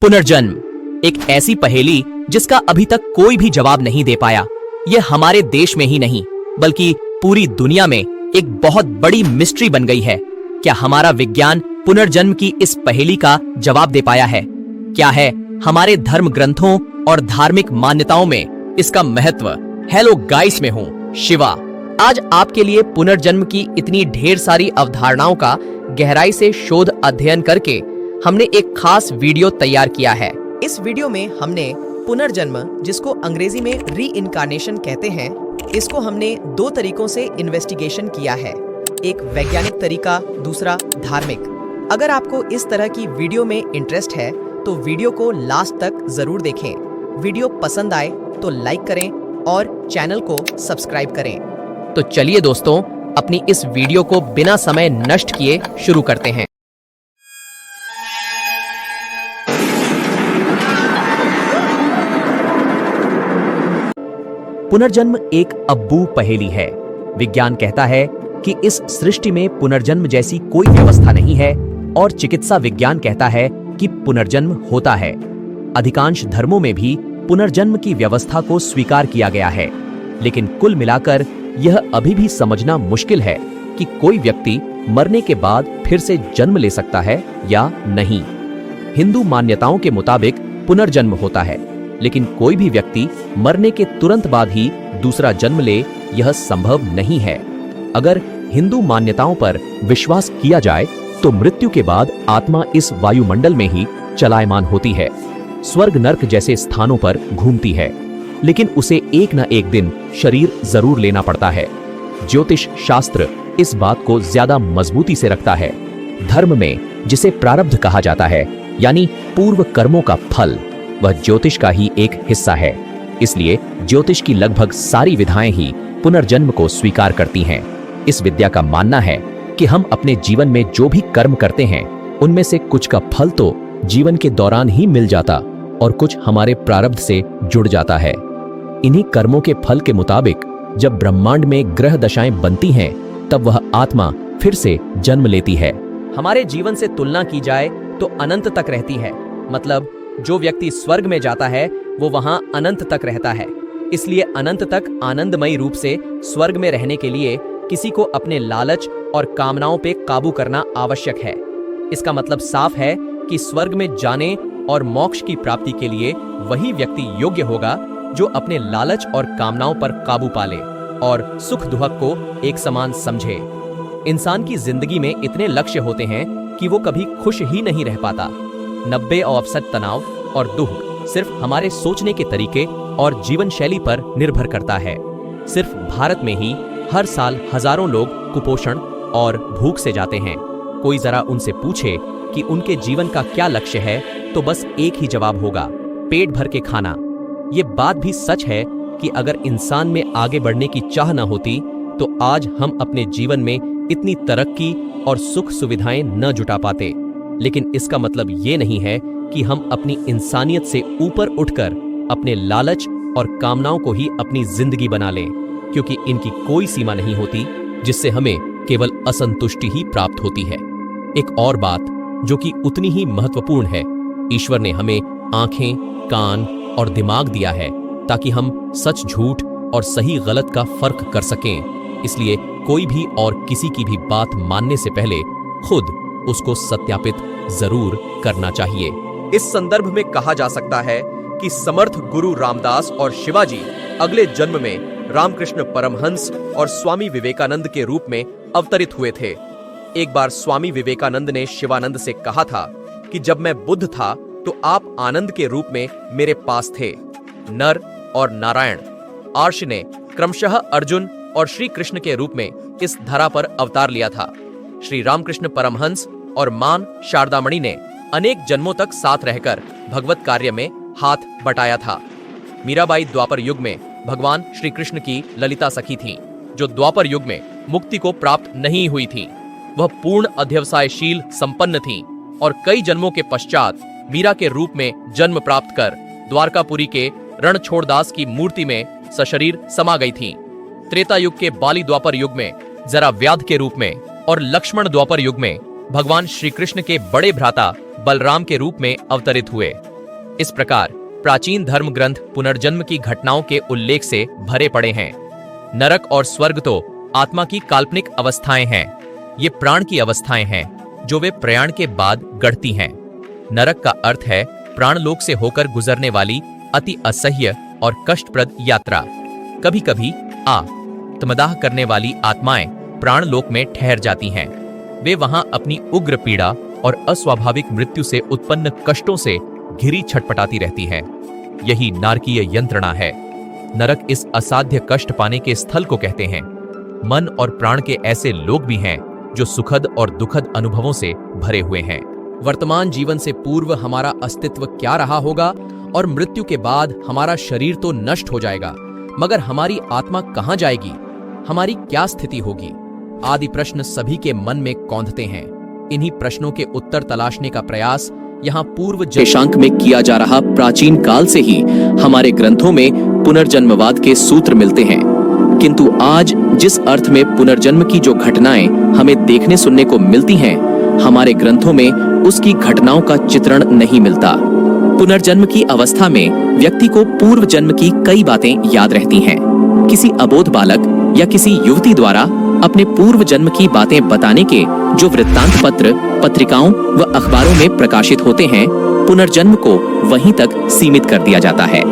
पुनर्जन्म एक ऐसी पहेली जिसका अभी तक कोई भी जवाब नहीं दे पाया। यह हमारे देश में ही नहीं बल्कि पूरी दुनिया में एक बहुत बड़ी मिस्ट्री बन गई है। क्या हमारा विज्ञान पुनर्जन्म की इस पहेली का जवाब दे पाया है? क्या है हमारे धर्म ग्रंथों और धार्मिक मान्यताओं में इसका महत्व? हेलो गाइस, मैं हूँ शिवा। आज आपके लिए पुनर्जन्म की इतनी ढेर सारी अवधारणाओं का गहराई से शोध अध्ययन करके हमने एक खास वीडियो तैयार किया है। इस वीडियो में हमने पुनर्जन्म, जिसको अंग्रेजी में रीइंकार्नेशन कहते हैं, इसको हमने दो तरीकों से इन्वेस्टिगेशन किया है। एक वैज्ञानिक तरीका, दूसरा धार्मिक। अगर आपको इस तरह की वीडियो में इंटरेस्ट है तो वीडियो को लास्ट तक जरूर देखें। वीडियो पसंद आए तो लाइक करें और चैनल को सब्सक्राइब करें। तो चलिए दोस्तों, अपनी इस वीडियो को बिना समय नष्ट किए शुरू करते हैं। पुनर्जन्म एक अब्बू पहेली है। विज्ञान कहता है कि इस सृष्टि में पुनर्जन्म जैसी कोई व्यवस्था नहीं है और चिकित्सा विज्ञान कहता है कि पुनर्जन्म होता है। अधिकांश धर्मों में भी पुनर्जन्म की व्यवस्था को स्वीकार किया गया है, लेकिन कुल मिलाकर यह अभी भी समझना मुश्किल है कि कोई व्यक्ति मरने के बाद फिर से जन्म ले सकता है या नहीं। हिंदू मान्यताओं के मुताबिक पुनर्जन्म होता है, लेकिन कोई भी व्यक्ति मरने के तुरंत बाद ही दूसरा जन्म ले, यह संभव नहीं है। अगर हिंदू मान्यताओं पर विश्वास किया जाए तो मृत्यु के बाद आत्मा इस वायुमंडल में ही चलायमान होती है, स्वर्ग नर्क जैसे स्थानों पर घूमती है, लेकिन उसे एक न एक दिन शरीर जरूर लेना पड़ता है। ज्योतिष शास्त्र इस बात को ज्यादा मजबूती से रखता है। धर्म में जिसे प्रारब्ध कहा जाता है, यानी पूर्व कर्मों का फल, वह ज्योतिष का ही एक हिस्सा है। इसलिए ज्योतिष की लगभग सारी विधाएं ही पुनर्जन्म को स्वीकार करती हैं। इस विद्या का मानना है कि हम अपने जीवन में जो भी कर्म करते हैं, उनमें से कुछ का फल तो जीवन के दौरान ही मिल जाता और कुछ हमारे प्रारब्ध से जुड़ जाता है। इन्हीं कर्मों के फल के मुताबिक जब ब्रह्मांड में ग्रह दशाएं बनती हैं, तब वह आत्मा फिर से जन्म लेती है। हमारे जीवन से तुलना की जाए तो अनंत तक रहती है। मतलब जो व्यक्ति स्वर्ग में जाता है वो वहां अनंत तक रहता है। इसलिए अनंत तक आनंदमयी रूप से स्वर्ग में रहने के लिए किसी को अपने लालच और कामनाओं पे काबू करना आवश्यक है। इसका मतलब साफ है कि स्वर्ग में जाने और मोक्ष की प्राप्ति के लिए वही व्यक्ति योग्य होगा जो अपने लालच और कामनाओं पर काबू पाले और सुख दुख को एक समान समझे। इंसान की जिंदगी में इतने लक्ष्य होते हैं कि वो कभी खुश ही नहीं रह पाता। 90% तनाव और दुख सिर्फ हमारे सोचने के तरीके और जीवन शैली पर निर्भर करता है। सिर्फ भारत में ही हर साल हजारों लोग कुपोषण और भूख से जाते हैं। कोई जरा उनसे पूछे कि उनके जीवन का क्या लक्ष्य है तो बस एक ही जवाब होगा, पेट भर के खाना। ये बात भी सच है कि अगर इंसान में आगे बढ़ने की चाह न होती तो आज हम अपने जीवन में इतनी तरक्की और सुख सुविधाएं न जुटा पाते। लेकिन इसका मतलब ये नहीं है कि हम अपनी इंसानियत से ऊपर उठकर अपने लालच और कामनाओं को ही अपनी जिंदगी बना लें, क्योंकि इनकी कोई सीमा नहीं होती जिससे हमें केवल असंतुष्टि ही प्राप्त होती है। एक और बात जो कि उतनी ही महत्वपूर्ण है, ईश्वर ने हमें आंखें, कान और दिमाग दिया है ताकि हम सच झूठ और सही गलत का फर्क कर सकें। इसलिए कोई भी और किसी की भी बात मानने से पहले खुद उसको सत्यापित जरूर करना चाहिए। इस संदर्भ में कहा जा सकता है कि समर्थ गुरु रामदास और शिवाजी अगले जन्म में रामकृष्ण परमहंस और स्वामी विवेकानंद के रूप में अवतरित हुए थे। एक बार स्वामी विवेकानंद ने शिवानंद से कहा था कि जब मैं बुद्ध था तो आप आनंद के रूप में मेरे पास थे। नर और नारायण आर्ष ने क्रमशः अर्जुन और श्री कृष्ण के रूप में इस धरा पर अवतार लिया था। श्री रामकृष्ण परमहंस और मान शारदामणि ने अनेक जन्मों तक साथ रहकर भगवत कार्य में हाथ बटाया था। मीराबाई द्वापर युग में भगवान श्री कृष्ण की ललिता सखी थीं, जो द्वापर युग में मुक्ति को प्राप्त नहीं हुई थीं। वह पूर्ण अध्यवसायशील संपन्न थीं और कई जन्मों के पश्चात मीरा के रूप में जन्म प्राप्त कर द्वारकापुरी के रणछोड़दास की मूर्ति में सशरीर समा गई थीं। त्रेता युग के बाली द्वापर युग में जरा व्याध के रूप में और लक्ष्मण द्वापर युग में भगवान श्री कृष्ण के बड़े भ्राता बलराम के रूप में अवतरित हुए। इस प्रकार प्राचीन धर्म ग्रंथ पुनर्जन्म की घटनाओं के उल्लेख से भरे पड़े हैं। नरक और स्वर्ग तो आत्मा की काल्पनिक अवस्थाएं हैं। ये प्राण की अवस्थाएं हैं जो वे प्रयाण के बाद गढ़ती हैं। नरक का अर्थ है प्राण लोक से होकर गुजरने वाली अति असह्य और कष्टप्रद यात्रा। कभी कभी आत्मदाह करने वाली आत्माएं प्राण लोक में ठहर जाती हैं। वे वहां अपनी उग्र पीड़ा और अस्वाभाविक मृत्यु से उत्पन्न कष्टों से घिरी छटपटाती रहती हैं। यही नारकीय यंत्रणा है। नरक इस असाध्य कष्ट पाने के स्थल को कहते हैं। मन और प्राण के ऐसे लोग भी हैं जो सुखद और दुखद अनुभवों से भरे हुए हैं। वर्तमान जीवन से पूर्व हमारा अस्तित्व क्या रहा होगा और मृत्यु के बाद हमारा शरीर तो नष्ट हो जाएगा, मगर हमारी आत्मा कहां जाएगी, हमारी क्या स्थिति होगी, आदि प्रश्न सभी के मन में कौंधते हैं। इन्हीं प्रश्नों के उत्तर तलाशने का प्रयास यहाँ पूर्व देशांक में किया जा रहा प्राचीन काल से ही हमारे ग्रंथों में पुनर्जन्मवाद के सूत्र मिलते हैं। किंतु आज जिस अर्थ में पुनर्जन्म की जो घटनाएं हमें देखने सुनने को मिलती हैं, हमारे ग्रंथों में उसकी घटनाओं का चित्रण नहीं मिलता। पुनर्जन्म की अवस्था में व्यक्ति को पूर्व जन्म की कई बातें याद रहती हैं। किसी अबोध बालक या किसी युवती द्वारा अपने पूर्व जन्म की बातें बताने के जो वृत्तांत पत्र, पत्रिकाओं व अखबारों में प्रकाशित होते हैं, पुनर्जन्म को वहीं तक सीमित कर दिया जाता है।